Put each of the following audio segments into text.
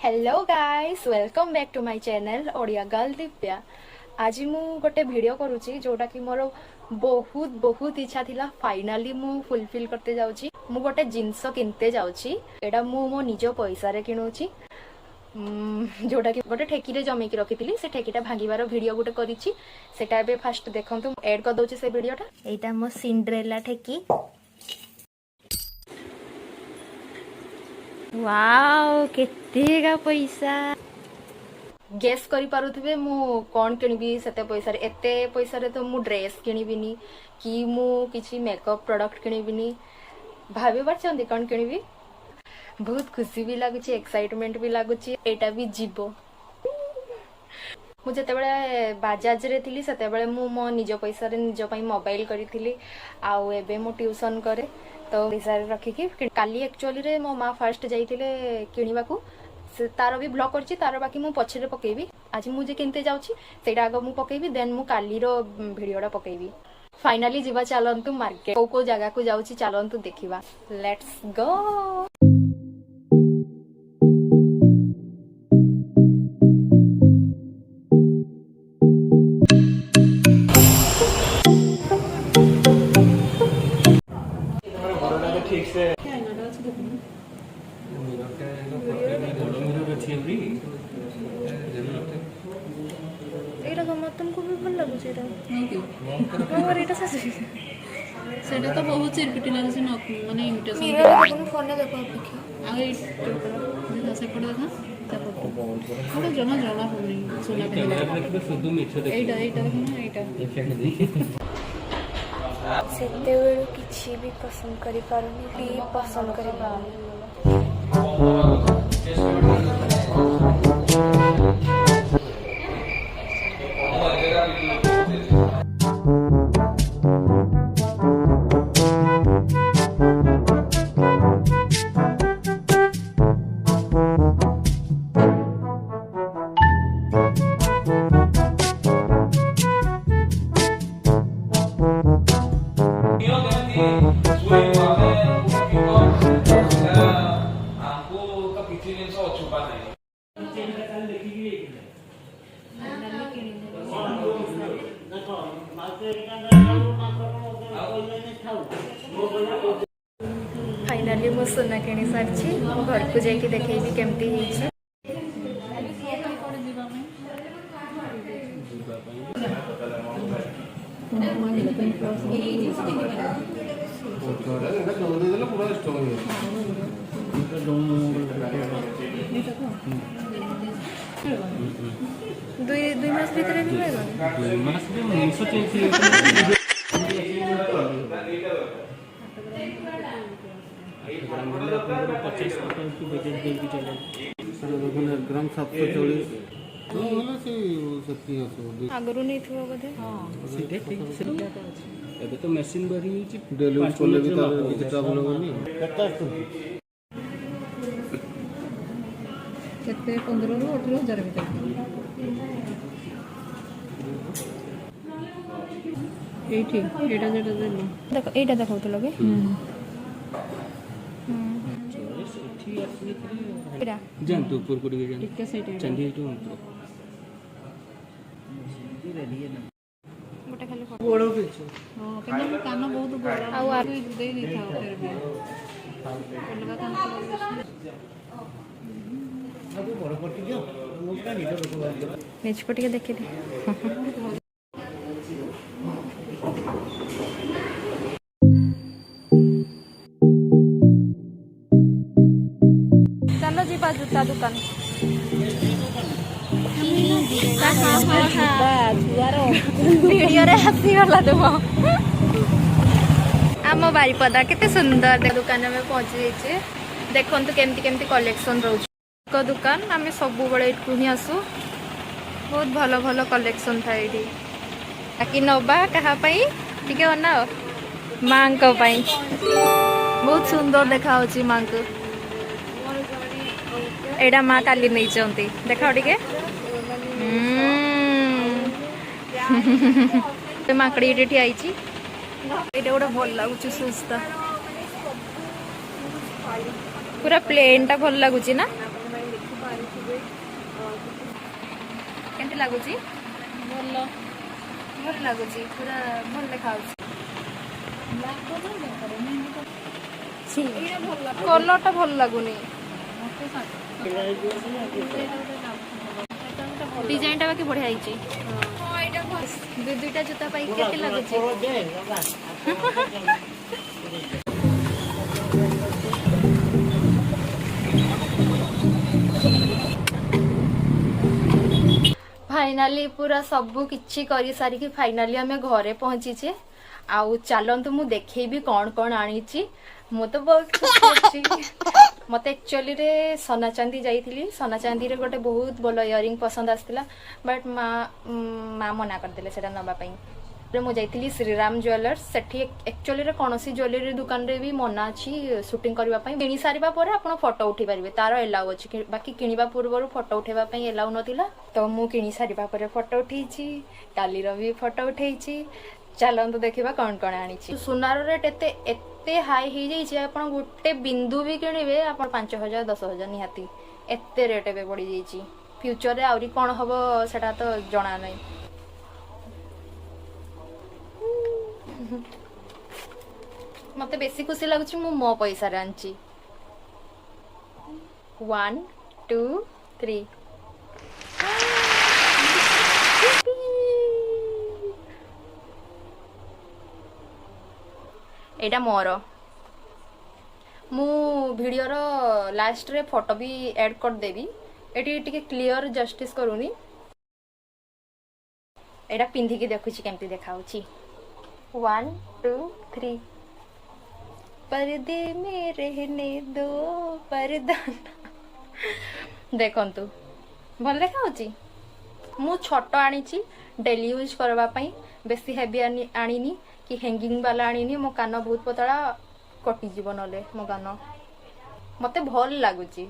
Hello guys welcome back to my channel Odia girl Divya. आज मु गोटे वीडियो करूची जोटा कि मोर बहुत बहुत इच्छा थिला फाइनली मु फुलफिल करते जाउची। मु गोटे जिंस किनते जाउची एडा मु मो निज पैसा रे किनुची। जोटा कि गोटे ठेकी रे जमेकी रखिथिली से ठेकीटा भांगीबार वीडियो गोटे करिची। सेटा एबे फास्ट देखंतु ऐड कर दोची से वीडियोटा। एटा मो सिंड्रेला ठेकी। वाओ केतेगा पैसा गेस करि पारुथिबे मु कोन किनिबी सेते पैसा रे। एते पैसा रे तो मु ड्रेस किनिबिनी कि मु किछि मेकअप प्रोडक्ट किनिबिनी भाबे परछंदी कोन किनिबी। बहुत खुशी भी लागुची एक्साइटमेंट भी लागुची एटा भी जीवो। मु जते बेले बाजाज रे थिली सेते बेले मु मो निज पैसा रे निज पई मोबाइल करिथिली आउ एबे मु ट्यूशन करे तो पैसा रखिकी काली एक्चुअली रे मो माँ फास्ट जाइथिले किनिबा को से तार भी ब्लॉग करछि तार बाकी मु पछरे पकेबी। आज मु जे किनते जाउछि सेटा आग मु पकेबी देन मु काली रो वीडियोडा पकेबी। फाइनली जीवा चलंतु मार्केट को जगह को जाउछि चलंतु देखिबा। Let's go. ठीक से एटा तुमको भी भल लागुछ एटा और एटा सेटा तो बहुत चिरपिटी लागुछ न माने इमिटेशन देखो फोन में देखो देखो आगे देखा से पड़ देखा थोड़ा जमा जमा होनी सोना पे देखो शुद्ध मीठ देखो एटा देखना एटा सेते बेलू किछि भी पसंद करि पारुनी भी पसंद करि पारुनी। फाइनली मो सोना किणी सारी घर को जाकि देखेबी केमती होइछि। दुई मास भीतर भी होगा दुई मास में 900 ग्राम 740 आगरू नहीं थो बोधे। सीधे ठीक से एबे तो मशीन बरी होची डेलीवरी कोले भी तार किछ ट्रबल होनी केते 15 ରୁ 18 हजार भीतर एठी एटा जेटा देलो देखो एटा देखौतलो के एठी असली एटा जान तो ऊपर कोडी जान टिके सेटा चंदी तो ऊपर गोटे खाली बड़ो किछ हां केना कान बहुत बड़ा आउ आ दे दिखाओ फिर भी अलगा कान आगो बड़ पट्टी दियो मोटा नीचे रखो नेच को टिके देखि दे। चलो जी जूता दुकान वीडियो रे हसी गला तुम आम बारीपदा केते सुंदर दुकान में पहुंची जाइए। देखो केमती केमती कलेक्शन रोज दुकान आम सब बड़े इटू ही आसू बहुत भल भल कलेक्शन था ये ताकि नवा कहापाई टिके बनाओ माँ बहुत सुंदर देखा माँ को एडा माँ काली नहीं चाहती देखा टिके माकड़ी ये ठिया ये गोटे भल लगुच सुस्ता पूरा प्लेन टा भल लगुच ना ଦେଖିବେ କେମିତି ଲାଗୁଛି? ଭଲ ଭଲ ଲାଗୁଛି, ପୁରା ଭଲ ଦେଖାଯାଉଛି। କଲରଟା ଭଲ ଲାଗୁନି, ଡିଜାଇନଟା ବାକି ବଢିଆ ହେଇଛି। ଦୁଇଟା ଜୋତା ପାଇଁ କେତେ ଲାଗୁଛି? फाइनाली पूरा सबू किछि करी सारिकी फाइनाली आमे घरे पहुंचीचे। आउ चलतु मु देखेबी कौन कौन आनीची। मु तो बहुत खुशी अछि। मते एक्चुअली रे सोना चांदी जाइथिली, सोना चांदी रे गोटे बहुत भल इयरिंग पसंद आस्तिला, बट माँ मना कर देले सेटा नबा पई। मु जाइथिली श्रीराम ज्वेलर्स, सेठी एक्चुअली रे कोनोसी ज्वेलरी दुकान रे भी मना अछि शूटिंग करबा पई। किनि सारिबा परे आपण फोटो उठी परिबे, तारो एलाउ अछि, बाकी किनिबा पूर्वरु फोटो उठेबा पई एलाउ नथिला। तो मु किनि सारिबा परे फोटो उठेइछि, काली रो भी फोटो उठेइछि। चलंतु देखिबा कौन कौन आनिछि। सुनार रेट एते हाई ही जाई छै, आपण गुटे बिंदु भी किनिबे आपण 5000 10000 निहाती एते रेट बे पड़ी जाई छी। फ्यूचर रे आउरी कोन हबो सेटा तो जणा नै। मते बेसी खुशी लागुछि मु मो पैसा रे आनछि। 1 2 3 एटा मोर। मु वीडियो रो लास्ट रे फोटो भी ऐड कर देबी। एटी टिके क्लियर जस्टिस करूनी। एटा पिंधी के देखुछि केमती देखाउछि। 1 2 3 पर्दे में रहने दो पर्दा। देखंतु भल देखाउछि। मु छोटो आनिछि डेली यूज करबा पई, बेसी हेवी आनिनी कि हैंगिंग वाला आनिनी। मो कान बहुत पतला कटि जीवन नले मो कान। मते भल लागुछि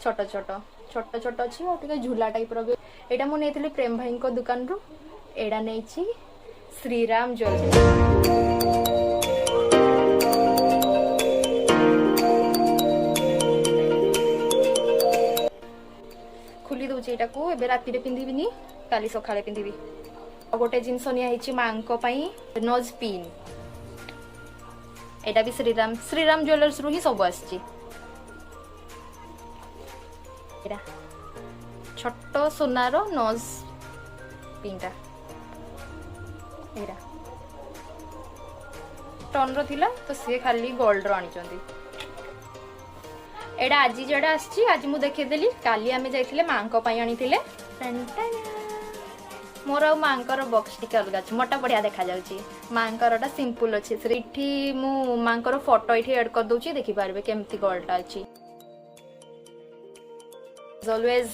छोटो छोटो छोटो छोटो अछि और टिके झूला टाइप रो। एटा मु नेथिली प्रेम भाई को दुकान रो। एडा नेछि श्रीराम ज्वेलर्स। खुली दउछि एटा को एबे राती रे पिंदिबिनी, काली सखाळे पिंदिबी। गोटे जिनस निया हिची मांको पई नोज पिन। एटा भी श्रीराम ज्वेलर्स रु ही सब आछि। एटा छोटो सोनारो नोज पिनटा एटा टन रो थिला, तो से खाली गोल्ड रो आनी चंदी। एटा आज जेडा आछि, आज मु देखै देली। काली आमे जाइथिले मांको पई आनीथिले। मोर आ मांकर बॉक्स टिके अलग अछि, मोटा बढ़िया देखा जाउची। मांकरटा सिंपल अछि। सेठी मु मांकर फोटो इठी ऐड कर दउची, देखि पारबे केमती गोल्डटा अछि। ऑलवेज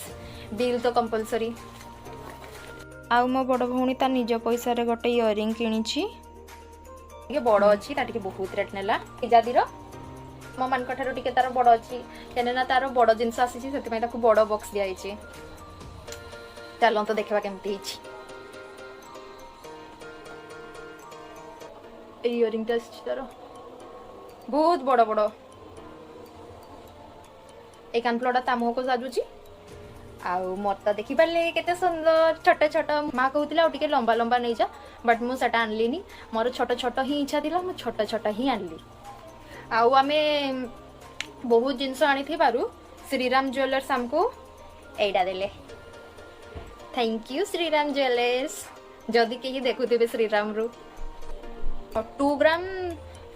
डील तो कंपलसरी। आ मो बड़ भौणी ता निज पैसा रे गोटे इयरिंग किनिछि। ये बड़ अछि, ता टिके बहुत रेट नेला। इजादी रो मो मान कठारो टिके तारो बड़ अछि, केने ना तारो बड़ जिंस आसीछि, सेति ताकू बड़ बॉक्स दिया हिछि। चलो तो देखबा केमती हिछि। इयरिंग टेस्ट तारो बहुत बड़ बड़। ए कानफ्लोटा तामो को साजुछि। आउ मोरता देखि पाले केते सुंदर छोटे छोटे। माँ कहूतिला टिके लंबा लंबा नै जा, बट मु सेटा आनलिनी। मोर छोटे छोटे ही इच्छा थिला, मु छोटे छोटे ही आनली। आउ आमे बहुत जिंस आनी थी बारू श्रीराम ज्वेलर्स हमको एडा देले। Thank you Shriram jewellers. जदि केही देखुथिबे श्रीराम रु 2 ग्राम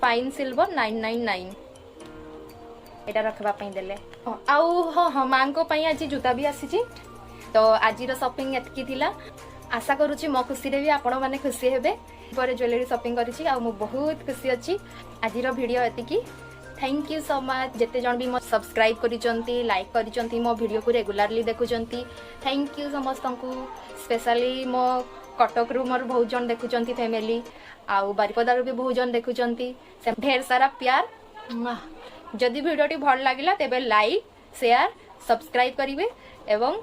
फाइन सिल्वर 999 एटा रखबा पई देले। आउ हाँ मां को पई आज जूता भी आसी। तो आज शॉपिंग एतकी थिला। आशा करूची मो खुशी रे भी आपण माने खुशी हेबे। पर ज्वेलरी शॉपिंग करिछि, आ मु बहुत खुशी अछि। आज वीडियो एतिकी। Thank you so much. जेते जण भी मो सब्सक्राइब करिचंती, लाइक करिचंती, मो वीडियो को रेगुलरली देखुचंती, थैंक यू समस्त को। स्पेशली मो कटक रु मोर बहुत जण देखुचंती फैमिली, आउ बारिपदार भी बहुत जण देखुचंती। ढेर सारा प्यार। जदि वीडियोटी भल लागिला तेबे लाइक शेयर सब्सक्राइब करिवे एवं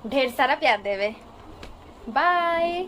ढेर सारा प्यार देवे। बाय।